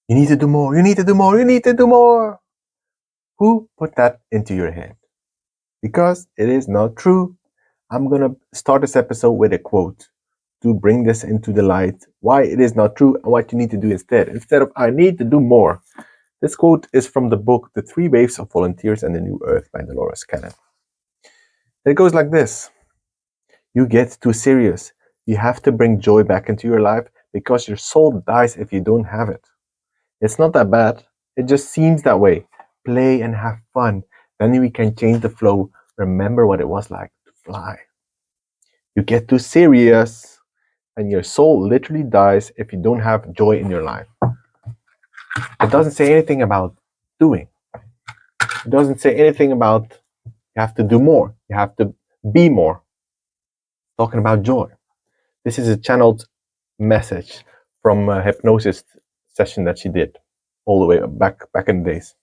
You need to do more. You need to do more. You need to do more. Who put that into your head? Because it is not true. I'm going to start this episode with a quote to bring this into the light why it is not true and what you need to do instead. Instead of I need to do more. This quote is from the book The Three Waves of Volunteers and the New Earth by Dolores Cannon. It goes like this. You get too serious. You have to bring joy back into your life because your soul dies if you don't have it. It's not that bad. It just seems that way. Play and have fun. Then we can change the flow. Remember what it was like to fly. You get too serious and your soul literally dies if you don't have joy in your life. It doesn't say anything about doing. It doesn't say anything about you have to do more. You have to be more. Talking about joy. This is a channeled message from a hypnosis session that she did all the way back in the days.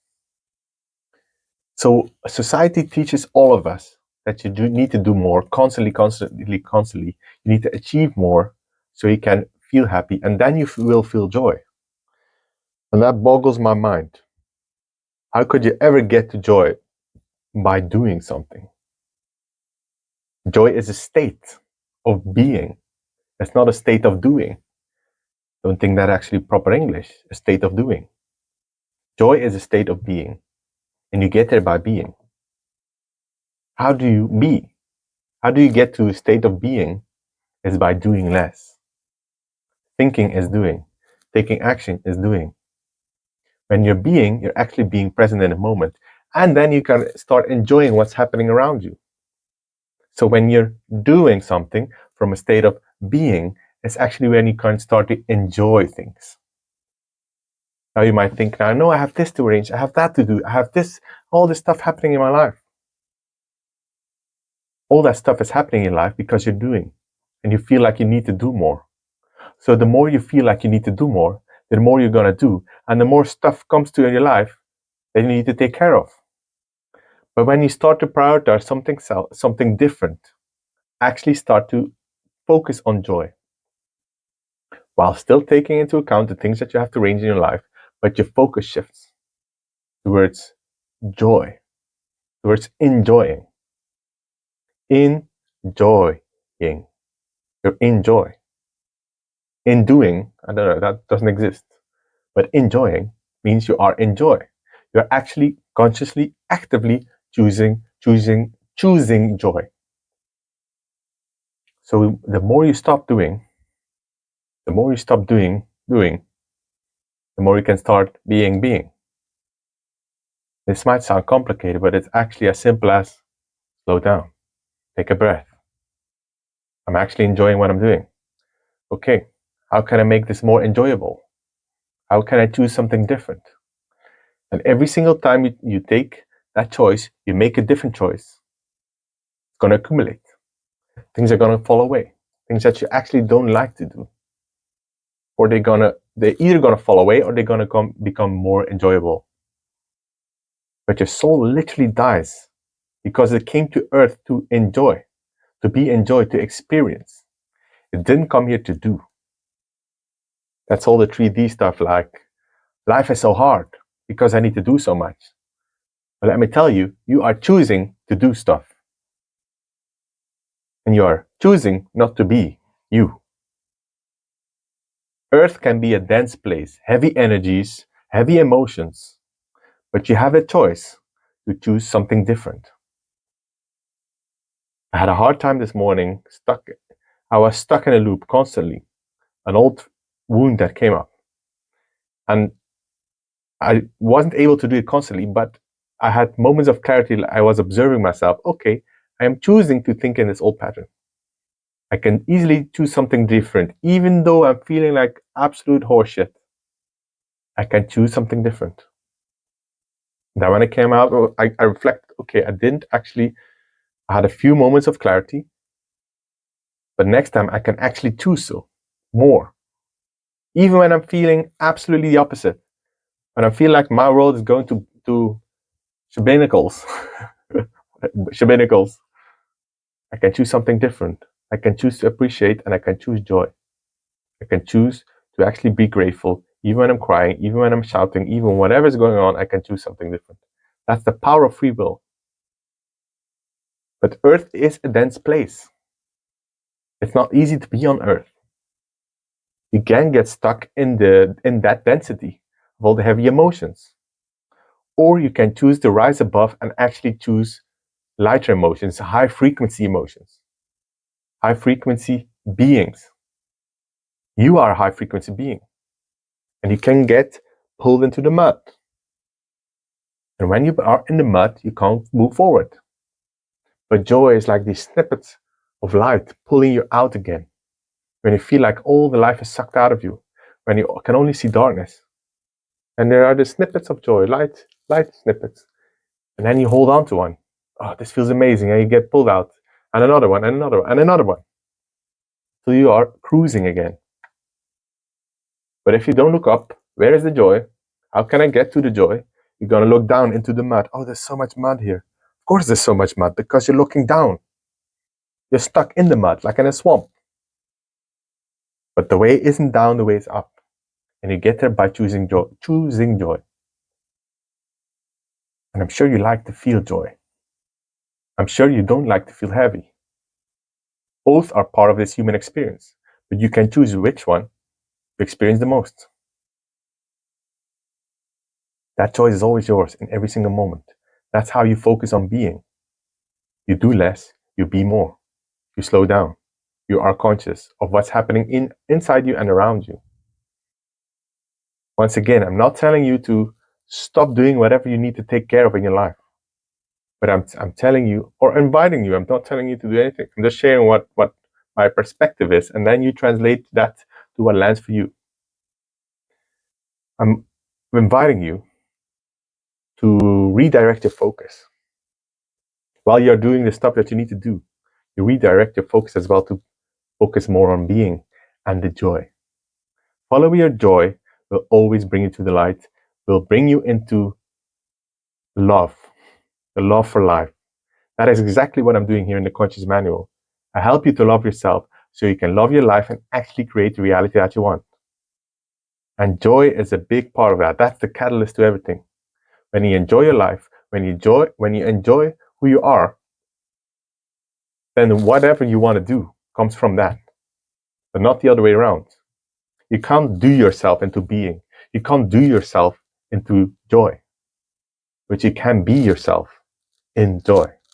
So society teaches all of us that you need to do more constantly. You need to achieve more so you can feel happy, and then you will feel joy. And that boggles my mind. How could you ever get to joy by doing something? Joy is a state of being. It's not a state of doing. Don't think that actually proper English. A state of doing. Joy is a state of being, and you get there by being. How do you be? How do you get to a state of being? Is by doing less. Thinking is doing. Taking action is doing. When you're being, you're actually being present in the moment. And then you can start enjoying what's happening around you. So when you're doing something from a state of being, it's actually when you can start to enjoy things. Now you might think, now, no, I have this to arrange, I have that to do, I have this, all this stuff happening in my life. All that stuff is happening in life because you're doing, and you feel like you need to do more. So the more you feel like you need to do more, the more you're going to do, and the more stuff comes to your life that you need to take care of. But when you start to prioritize something different, actually start to focus on joy, while still taking into account the things that you have to arrange in your life, but your focus shifts towards joy, towards enjoying. Enjoying. You're in joy. In doing, I don't know, that doesn't exist. But enjoying means you are in joy. You're actually consciously, actively choosing joy. So the more you stop doing, the more you stop doing, the more you can start being. This might sound complicated, but it's actually as simple as slow down, take a breath. I'm actually enjoying what I'm doing. Okay, how can I make this more enjoyable? How can I choose something different? And every single time you take that choice, you make a different choice. It's going to accumulate. Things are going to fall away. Things that you actually don't like to do. Or they're either going to fall away or they're going to become more enjoyable. But your soul literally dies because it came to earth to enjoy, to be enjoyed, to experience. It didn't come here to do. That's all the 3D stuff, like life is so hard because I need to do so much. But let me tell you, you are choosing to do stuff. And you are choosing not to be you. Earth can be a dense place, heavy energies, heavy emotions, but you have a choice to choose something different. I had a hard time this morning, I was stuck in a loop constantly, an old wound that came up. And I wasn't able to do it constantly, but I had moments of clarity. I was observing myself, okay, I am choosing to think in this old pattern. I can easily choose something different, even though I'm feeling like absolute horseshit. I can choose something different. Then when it came out, I reflect, okay, I had a few moments of clarity, but next time I can actually choose more. Even when I'm feeling absolutely the opposite, when I feel like my world is going to shenanigans, I can choose something different. I can choose to appreciate and I can choose joy. I can choose to actually be grateful Even when I'm crying, even when I'm shouting, even whatever's going on, I can choose something different. That's the power of free will. But Earth is a dense place. It's not easy to be on Earth. You can get stuck in that density of all the heavy emotions. Or you can choose to rise above and actually choose lighter emotions, high frequency emotions, high frequency beings. You are a high frequency being. And you can get pulled into the mud. And when you are in the mud, you can't move forward. But joy is like these snippets of light pulling you out again. When you feel like all the life is sucked out of you, when you can only see darkness. And there are the snippets of joy, light snippets. And then you hold on to one. Oh, this feels amazing. And you get pulled out. And another one, and another one, and another one. So you are cruising again. But if you don't look up, where is the joy? How can I get to the joy? You're going to look down into the mud. Oh, there's so much mud here. Of course there's so much mud, because you're looking down. You're stuck in the mud, like in a swamp. But the way isn't down, the way is up. And you get there by choosing joy. Choosing joy. And I'm sure you like to feel joy. I'm sure you don't like to feel heavy. Both are part of this human experience. But you can choose which one you experience the most. That choice is always yours in every single moment. That's how you focus on being. You do less, you be more. You slow down. You are conscious of what's happening inside you and around you. Once again, I'm not telling you to stop doing whatever you need to take care of in your life. But I'm telling you, or inviting you, I'm not telling you to do anything. I'm just sharing what my perspective is, and then you translate that to what lands for you. I'm inviting you to redirect your focus. While you're doing the stuff that you need to do, you redirect your focus as well to focus more on being and the joy. Follow your joy will always bring you to the light, will bring you into love, the love for life. That is exactly what I'm doing here in the Conscious Manual. I help you to love yourself so you can love your life and actually create the reality that you want. And joy is a big part of that. That's the catalyst to everything. When you enjoy your life, when you enjoy who you are, then whatever you want to do comes from that, but not the other way around. You can't do yourself into being. You can't do yourself into joy, but you can be yourself in joy. I'm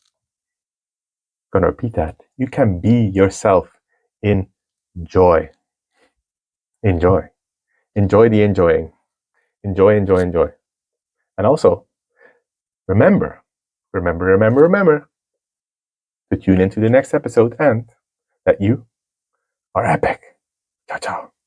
going to repeat that. You can be yourself in joy. Enjoy. Enjoy the enjoying. Enjoy, enjoy, enjoy. And also, remember to tune into the next episode and that you are epic. Ciao, ciao.